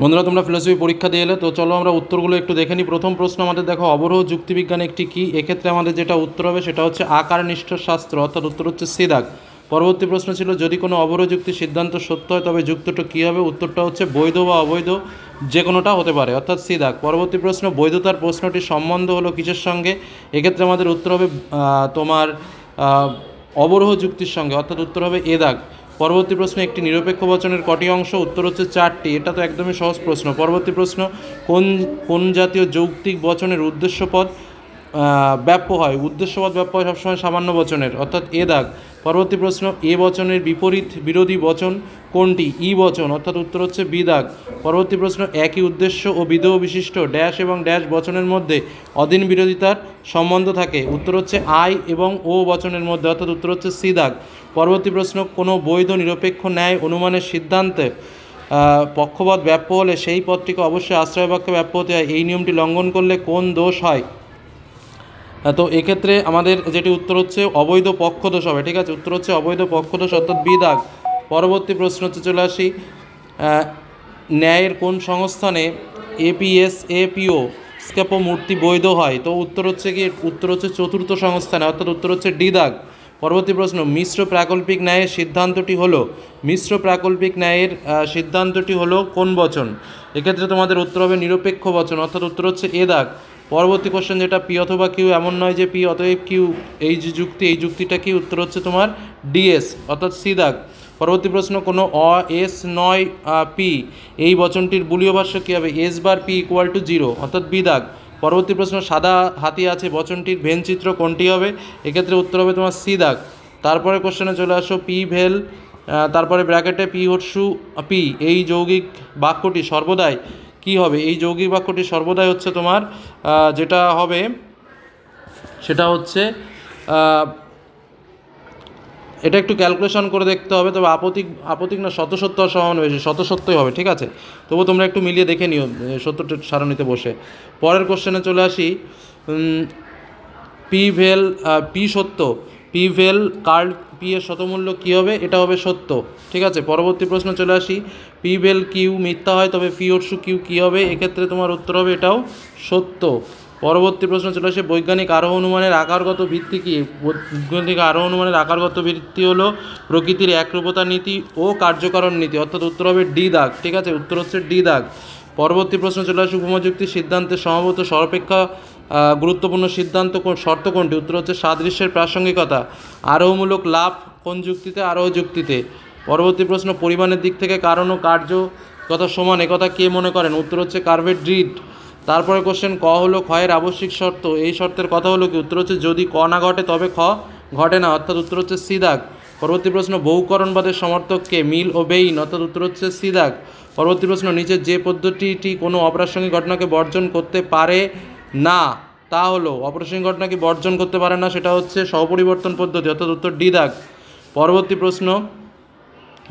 বন্ধুরা, তোমরা ফিলোসফি পরীক্ষা দিয়ে এলে, তো চলো আমরা উত্তরগুলো একটু দেখে নিই। প্রথম প্রশ্ন আমাদের দেখো, অবরোহ যুক্তিবিজ্ঞান একটি কী? এক্ষেত্রে আমাদের যেটা উত্তর হবে সেটা হচ্ছে আকারনিষ্ঠ শাস্ত্র, অর্থাৎ উত্তর হচ্ছে সিদাক। পরবর্তী প্রশ্ন ছিল, যদি কোনো অবরোহ যুক্তির সিদ্ধান্ত সত্য হয় তবে যুক্তটা কী হবে? উত্তরটা হচ্ছে বৈধ বা অবৈধ যে কোনোটা হতে পারে, অর্থাৎ সিদাক। পরবর্তী প্রশ্ন, বৈধতার প্রশ্নটির সম্বন্ধ হলো কিসের সঙ্গে? এক্ষেত্রে আমাদের উত্তর হবে তোমার অবরোহ যুক্তির সঙ্গে, অর্থাৎ উত্তর হবে এদাক। পরবর্তী প্রশ্ন, একটি নিরপেক্ষ বচনের কটি অংশ? উত্তর হচ্ছে 4টি। এটা তো একদমই সহজ প্রশ্ন। পরবর্তী প্রশ্ন, কোন কোন জাতীয় যৌক্তিক বচনের উদ্দেশ্যপদ ব্যাপ্য হয়? উদ্দেশ্যপদ ব্যাপ্য হয় সবসময় সামান্য বচনের, অর্থাৎ এ দাগ। পরবর্তী প্রশ্ন, এ বচনের বিপরীত বিরোধী বচন কোনটি? ই বচন, অর্থাৎ উত্তর হচ্ছে বি দাগ। পরবর্তী প্রশ্ন, একই উদ্দেশ্য ও বিধেয় বিশিষ্ট ড্যাশ এবং ড্যাশ বচনের মধ্যে অধীন বিরোধিতার সম্বন্ধ থাকে? উত্তর হচ্ছে আই এবং ও বচনের মধ্যে, অর্থাৎ উত্তর হচ্ছে সি দাগ। পরবর্তী প্রশ্ন, কোনো বৈধ নিরপেক্ষ ন্যায় অনুমানের সিদ্ধান্তে পক্ষপাত ব্যাপ্য হলে সেই পদটিকে অবশ্যই আশ্রয় বাক্যে ব্যাপ্য হতে হয়। এই নিয়মটি লঙ্ঘন করলে কোন দোষ হয়? তো এক্ষেত্রে আমাদের যেটি উত্তর হচ্ছে অবৈধ পক্ষদোষ হবে। ঠিক আছে, উত্তর হচ্ছে অবৈধ পক্ষদোষ, অর্থাৎ বি দাগ। পরবর্তী প্রশ্ন হচ্ছে, চলে আসি, ন্যায়ের কোন সংস্থানে এপিএস এপিও স্ক্যাপো মূর্তি বৈধ হয়? তো উত্তর হচ্ছে কি? উত্তর হচ্ছে চতুর্থ সংস্থানে, অর্থাৎ উত্তর হচ্ছে ডি দাগ। পরবর্তী প্রশ্ন, মিশ্র প্রাকল্পিক ন্যায়ের সিদ্ধান্তটি হলো? মিশ্র প্রাকল্পিক ন্যায়ের সিদ্ধান্তটি হলো কোন বচন? এক্ষেত্রে তোমাদের উত্তর হবে নিরপেক্ষ বচন, অর্থাৎ উত্তর হচ্ছে এ দাগ। পরবর্তী কোশ্চেন, যেটা পি অথবা কিউ এমন নয় যে পি অতএব কিউ, এই যে যুক্তি, এই যুক্তিটা কি? উত্তর হচ্ছে তোমার ডিএস, অর্থাৎ সি দাগ। পরবর্তী প্রশ্ন, কোনো এস নয় পি এই বচনটির বুলীয় ভাষ্য কী হবে? S bar P equal to 0, অর্থাৎ বি দাগ। পরবর্তী প্রশ্ন, সাদা হাতি আছে বচনটির ভেনচিত্র কোনটি হবে? এক্ষেত্রে উত্তর হবে তোমার সি দাগ। তারপরে কোশ্চেনে চলে আসো, পি ভেল, তারপরে ব্র্যাকেটে পি হটসু পি, এই যৌগিক বাক্যটি সর্বদাই কী হবে? এই যৌগিক বাক্যটি সর্বদাই হচ্ছে তোমার যেটা হবে সেটা হচ্ছে এটা একটু ক্যালকুলেশন করে দেখতে হবে, তবে আপতিক না, শতসত্য সমান বেশি, শতসত্যই হবে। ঠিক আছে, তবু তোমরা একটু মিলিয়ে দেখে নিও সত্যটা সারণীতে বসে। পরের কোশ্চেনে চলে আসি, পি ভেল পি সত্য, পি ভেল কার্ল পি এর শতমূল্য কী হবে? এটা হবে সত্য। ঠিক আছে, পরবর্তী প্রশ্ন চলে আসি, পি ভেল কিউ মিথ্যা হয় তবে পি হটসু কিউ কী হবে? এক্ষেত্রে তোমার উত্তর হবে এটাও সত্য। পরবর্তী প্রশ্ন চলে আসে, বৈজ্ঞানিক আরোহ অনুমানের আকারগত ভিত্তি কী? বৈজ্ঞানিক আরোহ অনুমানের আকারগত ভিত্তি হলো প্রকৃতির একরূপতা নীতি ও কার্যকারণ নীতি, অর্থাৎ উত্তর হবে ডি দাগ। ঠিক আছে, উত্তর হচ্ছে ডি দাগ। পরবর্তী প্রশ্ন চলে আসে, উপমযুক্তির সিদ্ধান্তের সম্ভবত সর্বাপেক্ষা গুরুত্বপূর্ণ সিদ্ধান্ত শর্ত কোনটি? উত্তর হচ্ছে সাদৃশ্যের প্রাসঙ্গিকতা। আরোহমূলক লাভ কোন যুক্তিতে? আরোহ যুক্তিতে। পরবর্তী প্রশ্ন, পরিমাণের দিক থেকে কারণ ও কার্য কথা সমান, একথা কে মনে করেন? উত্তর হচ্ছে কার্ভেট ড্রিড। তারপরে কোশ্চেন, ক হলো ক্ষয়ের আবশ্যিক শর্ত, এই শর্তের কথা হলো কি? উত্তর হচ্ছে যদি ক না ঘটে তবে খ ঘটে না, অর্থাৎ উত্তর হচ্ছে সি দাগ। পরবর্তী প্রশ্ন, বহুকরণবাদের সমর্থক কে? মিল ও বেইন, অর্থাৎ উত্তর হচ্ছে সি দাগ। পরবর্তী প্রশ্ন, নিচের যে পদ্ধতিটি কোনো অপ্রাসঙ্গিক ঘটনাকে বর্জন করতে পারে না তা হলো? অপ্রাসঙ্গিক ঘটনাকে বর্জন করতে পারে না, সেটা হচ্ছে স্বপরিবর্তন পদ্ধতি, অর্থাৎ উত্তর ডি দাগ। পরবর্তী প্রশ্ন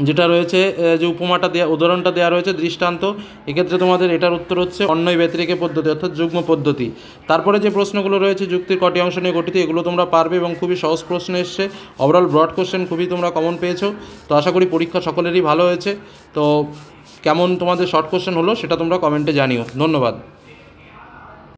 যেটা রয়েছে, যে উপমাটা দেওয়া, উদাহরণটা দেওয়া রয়েছে দৃষ্টান্ত, এক্ষেত্রে তোমাদের এটার উত্তর হচ্ছে অন্যয় ব্যতিরেকে পদ্ধতি, অর্থাৎ যুগ্ম পদ্ধতি। তারপরে যে প্রশ্নগুলো রয়েছে যুক্তির কটি অংশ নিয়ে গঠিত, এগুলো তোমরা পারবে এবং খুবই সহজ প্রশ্ন এসছে। ওভারঅল ব্রড কোশ্চেন খুবই তোমরা কমন পেয়েছো, তো আশা করি পরীক্ষা সকলেরই ভালো হয়েছে। তো কেমন তোমাদের শর্ট কোশ্চেন হলো সেটা তোমরা কমেন্টে জানিও। ধন্যবাদ।